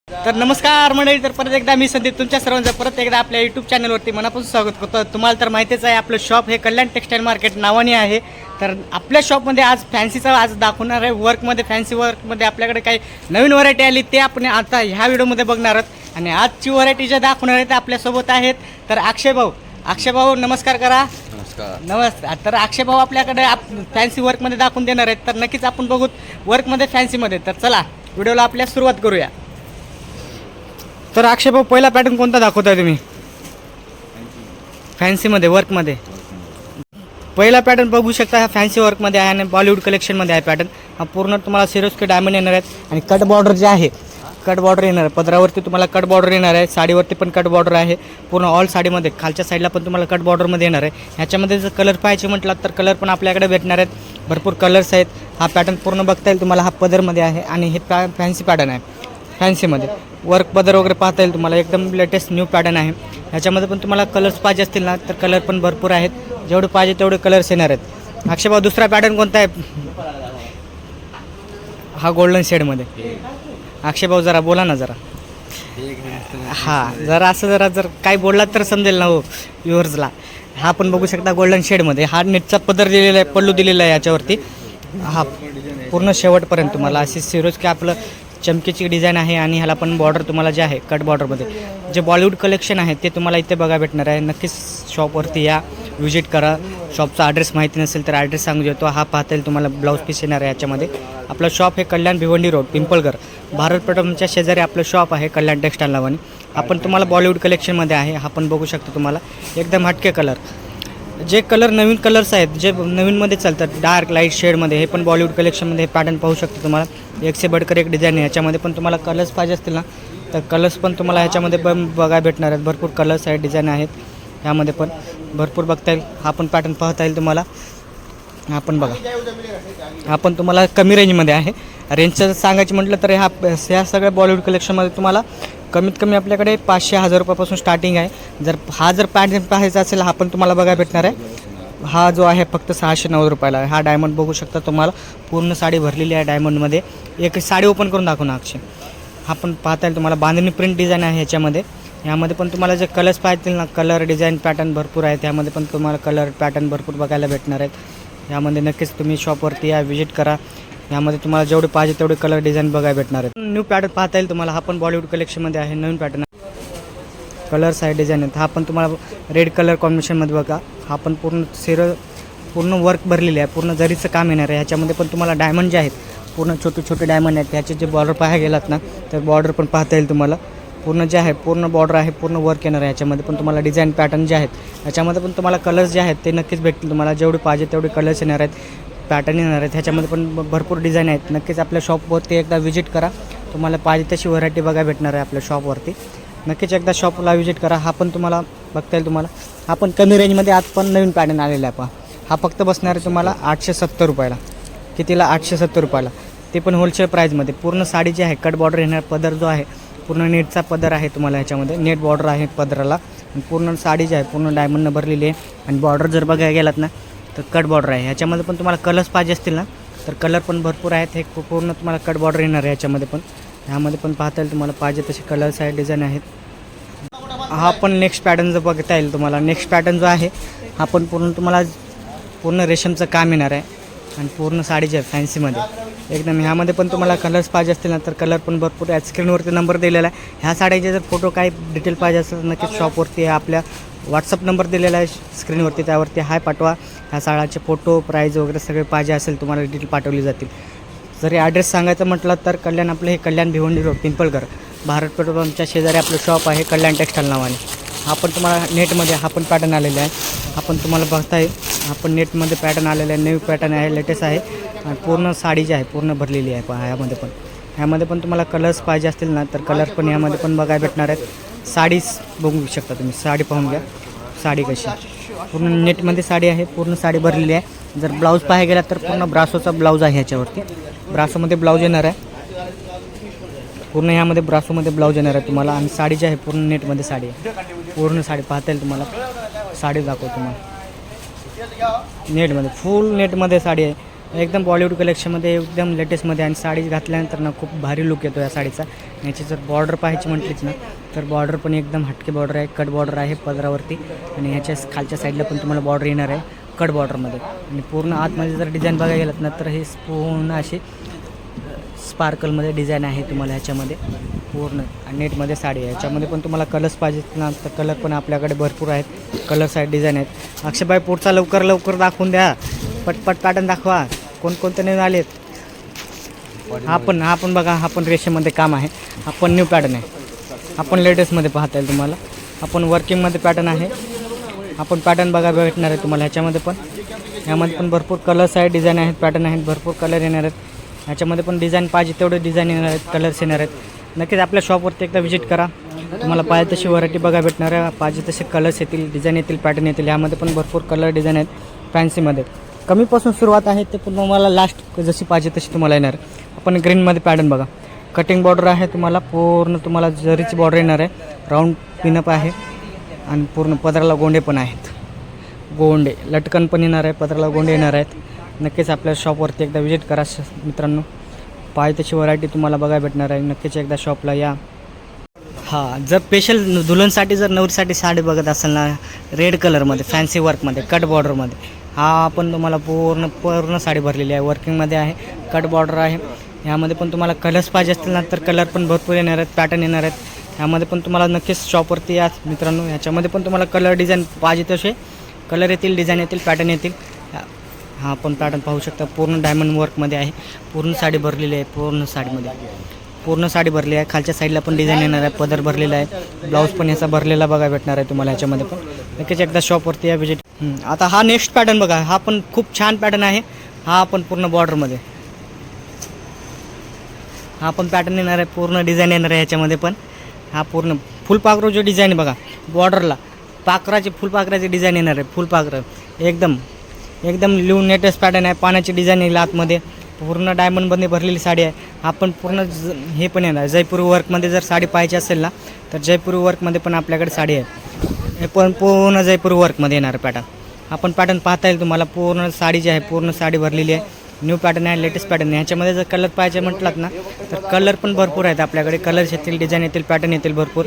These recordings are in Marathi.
तर नमस्कार मंडळी, तर परत एकदा मी संदीप तुमच्या सर्वांचं परत एकदा आपल्या यूट्यूब चॅनलवरती मनापासून स्वागत करतो. तुम्हाला तर माहितीच आहे आपलं शॉप हे कल्याण टेक्सटाईल मार्केट नावाने आहे. तर आपल्या शॉपमध्ये आज फॅन्सीचं आज दाखवणार आहे. वर्कमध्ये फॅन्सी वर्कमध्ये आपल्याकडे काही नवीन व्हरायटी आली ते आपण आता ह्या व्हिडिओमध्ये बघणार आहोत. आणि आजची व्हरायटी ज्या दाखवणार आहे ते आपल्यासोबत आहेत. तर अक्षय भाऊ नमस्कार करा. नमस्कार. तर अक्षय भाऊ आपल्याकडे फॅन्सी वर्कमध्ये दाखवून देणार आहेत. तर नक्कीच आपण बघू वर्कमध्ये फॅन्सीमध्ये. तर चला व्हिडिओला आपल्या सुरुवात करूया. तर अक्षय भाऊ पहिला पॅटर्न कोणता दाखवताय तुम्ही फॅन्सीमध्ये वर्कमध्ये? पहिला पॅटर्न बघू शकता, हा फॅन्सी वर्कमध्ये आहे आणि बॉलिवूड कलेक्शनमध्ये आहे पॅटर्न. हा पूर्ण तुम्हाला सिरोस्की डायमंड येणार आहेत आणि कट बॉर्डर जे आहे कट बॉर्डर येणार आहे. पदरावरती तुम्हाला कट बॉर्डर येणार आहे, साडीवरती पण कट बॉर्डर आहे. पूर्ण ऑल साडीमध्ये खालच्या साईडला पण तुम्हाला कट बॉर्डरमध्ये येणार आहे. ह्याच्यामध्ये जर कलर पाहायचे म्हटलं तर कलर पण आपल्याकडे भेटणार आहेत. भरपूर कलर्स आहेत. हा पॅटर्न पूर्ण बघता येईल तुम्हाला. हा पदरमध्ये आहे आणि हे फॅन्सी पॅटर्न आहे. फॅन्सीमध्ये वर्क पदर वगैरे पाहता येईल तुम्हाला. एकदम लेटेस्ट न्यू पॅटर्न आहे. ह्याच्यामध्ये पण तुम्हाला कलर्स पाहिजे असतील ना तर कलर पण भरपूर आहेत. जेवढे पाहिजे तेवढे कलर्स येणार आहेत. अक्षय भाऊ दुसरा पॅटर्न कोणता आहे? हा गोल्डन शेडमध्ये. अक्षय भाऊ जरा बोला ना जरा. हां जरा असं जर काही बोललात तर समजेल ना हो व्ह्युअर्सला. हा पण बघू शकता गोल्डन शेडमध्ये. हा नेटचा पदर दिलेला आहे, पल्लू दिलेला आहे याच्यावरती. हा पूर्ण शेवटपर्यंत तुम्हाला अशी सिरोस्की आपलं चमकीची डिझाईन आहे. आणि ह्याला पण बॉर्डर तुम्हाला जे आहे कट बॉर्डरमध्ये जे बॉलिवूड कलेक्शन आहे ते तुम्हाला इथे बघा भेटणार आहे. नक्कीच शॉपवरती या, व्हिजिट करा. शॉपचा ॲड्रेस माहिती नसेल तर ॲड्रेस सांगू देतो. हा पाहता येईल तुम्हाला ब्लाऊज पीस येणार आहे याच्यामध्ये. आपलं शॉप हे कल्याण भिवंडी रोड पिंपळघर भारत पेट्रोलच्या शेजारी आपलं शॉप आहे कल्याण टेक्सटाईल नावाने. आपण तुम्हाला बॉलिवूड कलेक्शनमध्ये आहे. हा पण बघू शकतो तुम्हाला एकदम हटके कलर. जे कलर नवीन कलर्स आहेत जे नवीनमध्ये चालतात डार्क लाईट शेडमध्ये, हे पण बॉलिवूड कलेक्शनमध्ये हे पॅटर्न पाहू शकतो तुम्हाला. एक से बडकर एक डिझाईन आहे. याच्यामध्ये पण तुम्हाला कलर्स पाहिजे असतील ना तर कलर्स पण तुम्हाला ह्याच्यामध्ये पण बघायला भेटणार आहेत. भरपूर कलर्स आहेत, डिझाईन आहेत. ह्यामध्ये पण भरपूर बघता येईल. हा पण पॅटर्न पाहता येईल तुम्हाला. आपण बघा, हा पण तुम्हाला कमी रेंजमध्ये आहे. रेंजचं सांगायचं म्हटलं तर ह्या सगळ्या बॉलिवूड कलेक्शनमध्ये तुम्हाला कमीत कमी आपल्याकडे 500-1000 रुपयापासून स्टार्टिंग आहे. जर पॅटर्न पाहायचा असेल हा पण तुम्हाला बघायला भेटणार आहे. हा जो आहे फक्त 690 रुपयाला आहे. हा डायमंड बघू शकता तुम्हाला. पूर्ण साडी भरलेली आहे डायमंडमध्ये. एक साडी ओपन करून दाखवू ना अक्षय. हा पण पाहता येईल तुम्हाला. बांधणी प्रिंट डिझाईन आहे ह्याच्यामध्ये. ह्यामध्ये पण तुम्हाला जे कलर्स पाहतील ना, कलर डिझाईन पॅटर्न भरपूर आहेत. ह्यामध्ये पण तुम्हाला कलर पॅटर्न भरपूर बघायला भेटणार आहेत. ह्यामध्ये नक्कीच तुम्ही शॉपवरती या, व्हिजिट करा. यामध्ये तुम्हाला जेवढे पाहिजे तेवढे कलर डिझाईन बघायला भेटणार आहेत. न्यू पॅटर्न पाहता येईल तुम्हाला. हा पण बॉलिवूड कलेक्शनमध्ये आहे. नवीन पॅटर्न कलर्स आहे, डिझाईन आहेत. हा पण तुम्हाला रेड कलर कॉम्बिनेशनमध्ये बघा. हा पण पूर्ण वर्क भरलेली आहे. पूर्ण जरीचं काम येणार आहे. ह्याच्यामध्ये पण तुम्हाला डायमंड जे आहेत पूर्ण छोटे छोटे डायमंड आहेत. त्याचे जे बॉर्डर पाहायला गेलात ना तर बॉर्डर पण पाहता येईल तुम्हाला. पूर्ण जे आहे पूर्ण बॉर्डर आहे, पूर्ण वर्क येणार आहे. ह्याच्यामध्ये पण तुम्हाला डिझाईन पॅटर्न जे आहेत ह्याच्यामध्ये पण तुम्हाला कलर्स जे आहेत ते नक्कीच भेटतील तुम्हाला. जेवढे पाहिजे तेवढे कलर्स येणार आहेत, पॅटर्न येणार आहेत. ह्याच्यामध्ये पण भरपूर डिझाईन आहेत. नक्कीच आपल्या शॉपवरती एकदा व्हिजिट करा. तुम्हाला पाहिजे तशी व्हरायटी बघायला भेटणार आहे आपल्या शॉपवरती. नक्कीच एकदा शॉपला व्हिजिट करा. हा पण तुम्हाला बघता येईल तुम्हाला. हा पण कमी रेंजमध्ये आज पण नवीन पॅटर्न आलेला आहे पहा. हा फक्त बसणार आहे तुम्हाला 870 रुपयाला. कितीला? 870 रुपयाला. ते पण होलसेल प्राईजमध्ये. पूर्ण साडी जी आहे कट बॉर्डर येणार. पदर जो आहे पूर्ण नेटचा पदर आहे तुम्हाला. ह्याच्यामध्ये नेट बॉर्डर आहे पदराला. आणि पूर्ण साडी जी आहे पूर्ण डायमंडनं भरलेली आहे. आणि बॉर्डर जर बघायला गेलात ना तर कट बॉर्डर आहे. ह्याच्यामध्ये पण तुम्हाला कलर्स पाहिजे असतील ना तर कलर पण भरपूर आहेत. हे पूर्ण तुम्हाला कट बॉर्डर येणार आहे ह्याच्यामध्ये पण. ह्यामध्ये पण पाहता येईल तुम्हाला पाहिजे तसे कलर्स आहेत, डिझाईन आहेत. हा पण नेक्स्ट पॅटर्न जो बघता येईल तुम्हाला. नेक्स्ट पॅटर्न जो आहे हा पण पूर्ण रेशमचं काम येणार आहे. आणि पूर्ण साडी जी आहे फॅन्सीमध्ये एकदम. ह्यामध्ये पण तुम्हाला कलर्स पाहिजे असतील ना तर कलर पण भरपूर आहेत. स्क्रीनवरती नंबर दिलेला आहे. ह्या साड्याचे जर फोटो काही डिटेल पाहिजे असेल तर नक्कीच शॉपवरती आपल्या व्हॉट्सअप नंबर दिलेला आहे स्क्रीनवरती, त्यावरती हाय पाठवा. ह्या साड्याचे फोटो प्राईज वगैरे सगळे पाहिजे असेल तुम्हाला डिटेल पाठवली जातील. जरी ॲड्रेस सांगायचं म्हटलं तर कल्याण आपलं हे कल्याण भिवंडी रोड पिंपळघर भारत पेट्रोल पंपच्या शेजारी आपलं शॉप आहे कल्याण टेक्सटाईल नावाने. हा पण तुम्हाला नेटमध्ये हा पण पॅटर्न आलेला आहे. हा पण तुम्हाला बघता येईल. हा पण नेटमध्ये पॅटर्न आलेला आहे. न्यू पॅटर्न आहे, लेटेस्ट आहे. आणि पूर्ण साडी जी आहे पूर्ण भरलेली आहे पहा. ह्यामध्ये पण तुम्हाला कलर्स पाहिजे असतील ना तर कलर पण ह्यामध्ये पण बघायला भेटणार आहेत. साडीच बघू शकता तुम्ही. साडी पाहून घ्या. साडी कशी पूर्ण नेटमध्ये साडी आहे. पूर्ण साडी भरलेली आहे. जर ब्लाऊज पाहायला गेला तर पूर्ण ब्रासोचा ब्लाऊज आहे ह्याच्यावरती. ब्रासोमध्ये ब्लाऊज येणार आहे. पूर्ण ह्यामध्ये ब्रासोमध्ये ब्लाऊज येणार आहे तुम्हाला. आणि साडी जी आहे पूर्ण नेटमध्ये साडी आहे. पूर्ण साडी पाहता येईल तुम्हाला. साडी दाखवतो तुम्हाला नेटमध्ये. फुल नेटमध्ये साडी आहे. एकदम बॉलिवूड कलेक्शनमध्ये एकदम लेटेस्टमध्ये आणि साडी घातल्यानंतर ना खूप भारी लुक येतो या साडीचा. याची जर बॉर्डर पाहायची म्हटलीच ना तर बॉर्डर पण एकदम हटके बॉर्डर आहे, कट बॉर्डर आहे पदरावरती आणि ह्याच्या खालच्या साईडला पण तुम्हाला बॉर्डर येणार आहे कट बॉर्डरमध्ये. आणि पूर्ण आतमध्ये जर डिझाईन बघायला गेलात ना तर हे पूर्ण अशी स्पार्कलमध्ये डिझाईन आहे तुम्हाला ह्याच्यामध्ये पूर्ण नेटमध्ये साडी आहे. याच्यामध्ये पण तुम्हाला कलर्स पाहिजेत ना तर कलर पण आपल्याकडे भरपूर आहेत, कलर्स आहेत, डिझाईन आहेत. अक्षयबाई पुढचा लवकर दाखवून द्या, पटपट पॅटर्न दाखवा, कोणकोणते नवीन आलेत. हा पण बघा, हा पण रेशेमध्ये काम आहे, हा पण न्यू पॅटर्न आहे, आपण लेटेस्टमध्ये पाहता येईल तुम्हाला. आपण वर्किंगमध्ये पॅटर्न आहे, आपण पॅटर्न बघा भेटणार आहे तुम्हाला ह्याच्यामध्ये पण. यामध्ये पण भरपूर कलर्स आहेत, डिझाईन आहेत, पॅटर्न आहेत, भरपूर कलर येणार आहेत. ह्याच्यामध्ये पण डिझाईन पाहिजे तेवढे डिझाईन येणार आहेत, कलर्स येणार आहेत. नक्कीच आपल्या शॉपवरती एकदा व्हिजिट करा, तुम्हाला पाहिजे तशी व्हरायटी बघा भेटणार आहे, पाहिजे तसे कलर्स येतील, डिझाईन येतील, पॅटर्न येतील. यामध्ये पण भरपूर कलर डिझाईन आहेत फॅन्सीमध्ये. कमीपासून सुरुवात आहे ते पण तुम्हाला लास्ट जशी पाहिजे तशी तुम्हाला येणार. आपण ग्रीनमध्ये पॅटर्न बघा, कटिंग बॉर्डर आहे तुम्हाला, पूर्ण तुम्हाला जरीची बॉर्डर येणार आहे, राऊंड पिनअप आहे आणि पूर्ण पदराला गोंडे पण आहेत, गोंडे लटकन पण येणार आहे, पदराला गोंडे येणार आहेत. नक्कीच आपल्या शॉपवरती एकदा विजिट करा मित्रांनो, पाहिजे तशी व्हरायटी तुम्हाला बघायला भेटणार आहे. नक्कीच एकदा शॉपला या. हां, जर स्पेशल दुल्हनसाठी जर नवरीसाठी साडी बघत असाल ना रेड कलरमध्ये फॅन्सी वर्कमध्ये कट बॉर्डरमध्ये, हा पण तुम्हाला पूर्ण साडी भरलेली आहे, वर्किंगमध्ये आहे, कट बॉर्डर आहे. ह्यामध्ये पण तुम्हाला कलर्स पाहिजे असतील ना तर कलर पण भरपूर येणार आहेत, पॅटर्न येणार आहेत. ह्यामध्ये पण तुम्हाला नक्कीच शॉपवरती या मित्रांनो. ह्याच्यामध्ये पण तुम्हाला कलर डिझाईन पाहिजे तसे कलर येतील, डिझाईन येतील, पॅटर्न येतील. हा पण पॅटर्न पाहू शकता, पूर्ण डायमंड वर्कमध्ये आहे, पूर्ण साडी भरलेली आहे, पूर्ण साडीमध्ये पूर्ण साडी भरली आहे. खालच्या साईडला पण डिझाईन येणार आहे, पदर भरलेला आहे, ब्लाऊज पण ह्याचा भरलेला बघा भेटणार आहे तुम्हाला ह्याच्यामध्ये पण. नक्कीच एकदा शॉपवरती या विजिट. आता हा नेक्स्ट पॅटर्न बघा, हा पण खूप छान पॅटर्न आहे, हा पण पूर्ण बॉर्डरमध्ये, हा पण पॅटर्न येणार आहे, पूर्ण डिझाईन येणार आहे ह्याच्यामध्ये पण. हा पूर्ण फुलपाखरू जो डिझाईन आहे बघा, बॉर्डरला पाखराची फुलपाखराची डिझाईन येणार आहे, फुलपाखरं एकदम न्यू लेटेस्ट पॅटर्न आहे, पाण्याची डिझाईन येईल आतमध्ये, पूर्ण डायमंडमध्ये भरलेली साडी आहे. आपण पूर्ण हे पण येणार जयपुरी वर्कमध्ये, जर साडी पाहिजे असेल ना तर जयपुरी वर्कमध्ये पण आपल्याकडे साडी आहे, हे पण पूर्ण जयपुरी वर्कमध्ये येणार पॅटर्न. आपण पॅटर्न पाहता येईल तुम्हाला, पूर्ण साडी जी आहे पूर्ण साडी भरलेली आहे, न्यू पॅटर्न आहे, लेटेस्ट पॅटर्न आहे. ह्याच्यामध्ये जर कलर पाहिजे म्हटलात ना तर कलर पण भरपूर आहेत आपल्याकडे, कलर्स येतील, डिझाईन येतील, पॅटर्न येतील भरपूर.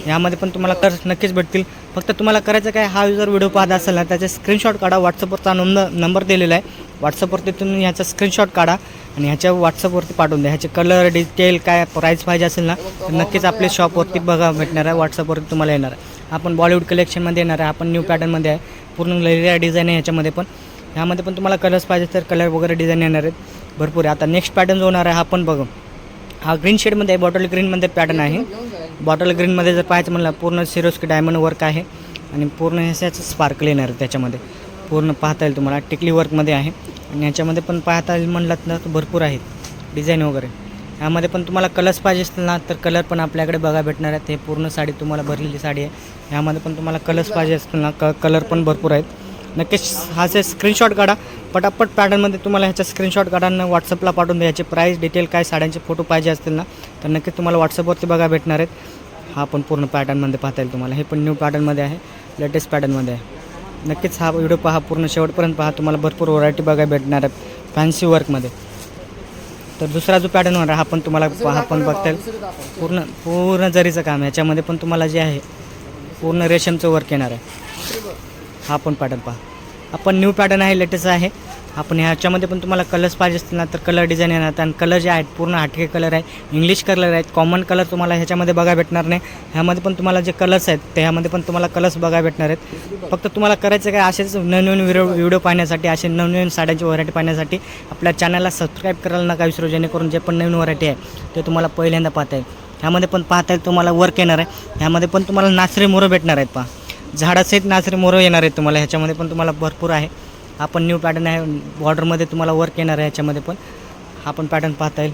यामध्ये पण तुम्हाला कलर्स नक्कीच भेटतील. फक्त तुम्हाला करायचं काय, हा जर व्हिडिओ पाहत असेल ना त्याचे स्क्रीनशॉट काढा, व्हॉट्सअपवरचा नंबर दिलेला आहे, व्हॉट्सअपवरती तुम्ही ह्याचा स्क्रीनशॉट काढा आणि ह्याच्या व्हॉट्सअपवरती पाठवून द्या. ह्याचे कलर डिटेल काय प्राईस पाहिजे असेल ना तर नक्कीच आपल्या शॉपवरती बघा भेटणार आहे, व्हॉट्सअपवरती तुम्हाला येणार आहे. आपण बॉलिवूड कलेक्शनमध्ये येणार आहे, आपण न्यू पॅटर्नमध्ये आहे, पूर्ण लेरिया डिझाईन आहे ह्याच्यामध्ये पण. ह्यामध्ये पण तुम्हाला कलर्स पाहिजे तर कलर वगैरे डिझाईन येणार आहेत भरपूर. आता नेक्स्ट पॅटर्न जो होणार आहे हा पण बघू, हा ग्रीन शेडमध्ये आहे, बॉटल ग्रीनमध्ये पॅटर्न आहे. बॉटल ग्रीनमध्ये जर पाहायचं म्हणलं पूर्ण सिरोस्की डायमंड वर्क आहे आणि पूर्ण ह्याच्याचं स्पार्कल येणार आहे त्याच्यामध्ये, पूर्ण पाहता येईल तुम्हाला, टिकली वर्कमध्ये आहे. आणि ह्याच्यामध्ये पण पाहता येईल म्हणलात ना तर भरपूर आहेत डिझाईन वगैरे. ह्यामध्ये पण तुम्हाला कलर्स पाहिजे असतील ना तर कलर पण आपल्याकडे बघा भेटणार आहेत. हे पूर्ण साडी तुम्हाला भरलेली साडी आहे, ह्यामध्ये पण तुम्हाला कलर्स पाहिजे असतील ना कलर पण भरपूर आहेत. नक्कीच ह्याचे स्क्रीनशॉट काढा, पटापट पॅटर्नमध्ये तुम्हाला ह्याचा स्क्रीनशॉट काढांना व्हॉट्सअपला पाठवून द्या. ह्याचे प्राईस डिटेल काय साड्यांचे फोटो पाहिजे असतील ना तर नक्कीच तुम्हाला व्हॉट्सअपवरती बघा भेटणार आहेत. हा पण पूर्ण पॅटर्नमध्ये पाहता येईल तुम्हाला, हे पण न्यू पॅटर्नमध्ये आहे, लेटेस्ट पॅटर्नमध्ये आहे. नक्कीच हा व्हिडिओ पहा, पूर्ण शेवटपर्यंत पहा, तुम्हाला भरपूर व्हरायटी बघायला भेटणार आहेत फॅन्सी वर्कमध्ये. तर दुसरा जो पॅटर्न होणार हा पण तुम्हाला पहा, पण बघता येईल पूर्ण जरीचं काम, ह्याच्यामध्ये पण तुम्हाला जे आहे पूर्ण रेशमचं वर्क येणार आहे. हा पण पॅटर्न पहा, आपण न्यू पॅटर्न आहे, लेटेस्ट आहे. आपण ह्याच्यामध्ये पण तुम्हाला कलर्स पाहिजे असतील ना तर कलर डिझाईन येणार, आणि कलर जे आहेत पूर्ण हटके कलर आहे, इंग्लिश कलर आहेत, कॉमन कलर तुम्हाला ह्याच्यामध्ये बघायला भेटणार नाही. ह्यामध्ये पण तुम्हाला जे कलर्स आहेत त्यामध्ये पण तुम्हाला कलर्स बघायला भेटणार आहेत. फक्त तुम्हाला करायचं काय, असेच नवनवीन व्हिडिओ पाहण्यासाठी, असे नवनवीन साड्यांची व्हरायटी पाहण्यासाठी आपल्या चॅनलला सबस्क्राईब करायला नका विसरू, जेणेकरून जे पण नवीन व्हरायटी आहे ते तुम्हाला पहिल्यांदा पाहता येईल. ह्यामध्ये पण पाहता येईल तुम्हाला वर्क येणार आहे, ह्यामध्ये पण तुम्हाला नाचरे मोरं भेटणार आहेत. पहा, झाडासहित नाचरे मोरं येणार आहेत तुम्हाला, ह्याच्यामध्ये पण तुम्हाला भरपूर आहे. हा पण न्यू पॅटर्न आहे, बॉर्डरमध्ये तुम्हाला वर्क येणार आहे ह्याच्यामध्ये पण. हा पण पॅटर्न पाहता येईल.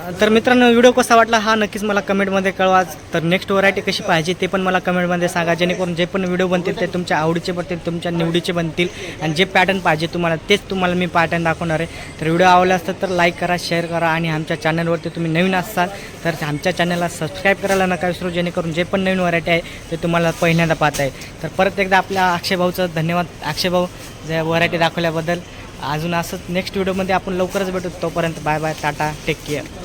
तर मित्रांनो व्हिडिओ कसा वाटला हा नक्कीच मला कमेंटमध्ये कळवा. तर नेक्स्ट व्हरायटी कशी पाहिजे ते पण मला कमेंटमध्ये सांगा, जेणेकरून जे पण व्हिडिओ बनतील ते तुमच्या आवडीचे बनतील, तुमच्या निवडीचे बनतील आणि जे पॅटर्न पाहिजे तुम्हाला तेच तुम्हाला मी पॅटर्न दाखवणार आहे. तर व्हिडिओ आवडला असतं तर लाईक करा, शेअर करा आणि आमच्या चॅनलवरती तुम्ही नवीन असाल तर आमच्या चॅनलला सबस्क्राईब करायला नका विसरू, जेणेकरून जे पण नवीन व्हरायटी आहे ते तुम्हाला पहिल्यांदा पाहता येईल. तर परत एकदा आपल्या अक्षय भाऊचं धन्यवाद. अक्षय भाऊ जे व्हरायटी दाखवल्याबद्दल. अजून असंच नेक्स्ट व्हिडिओमध्ये आपण लवकरच भेटू. तोपर्यंत बाय बाय, टाटा, टेक केअर.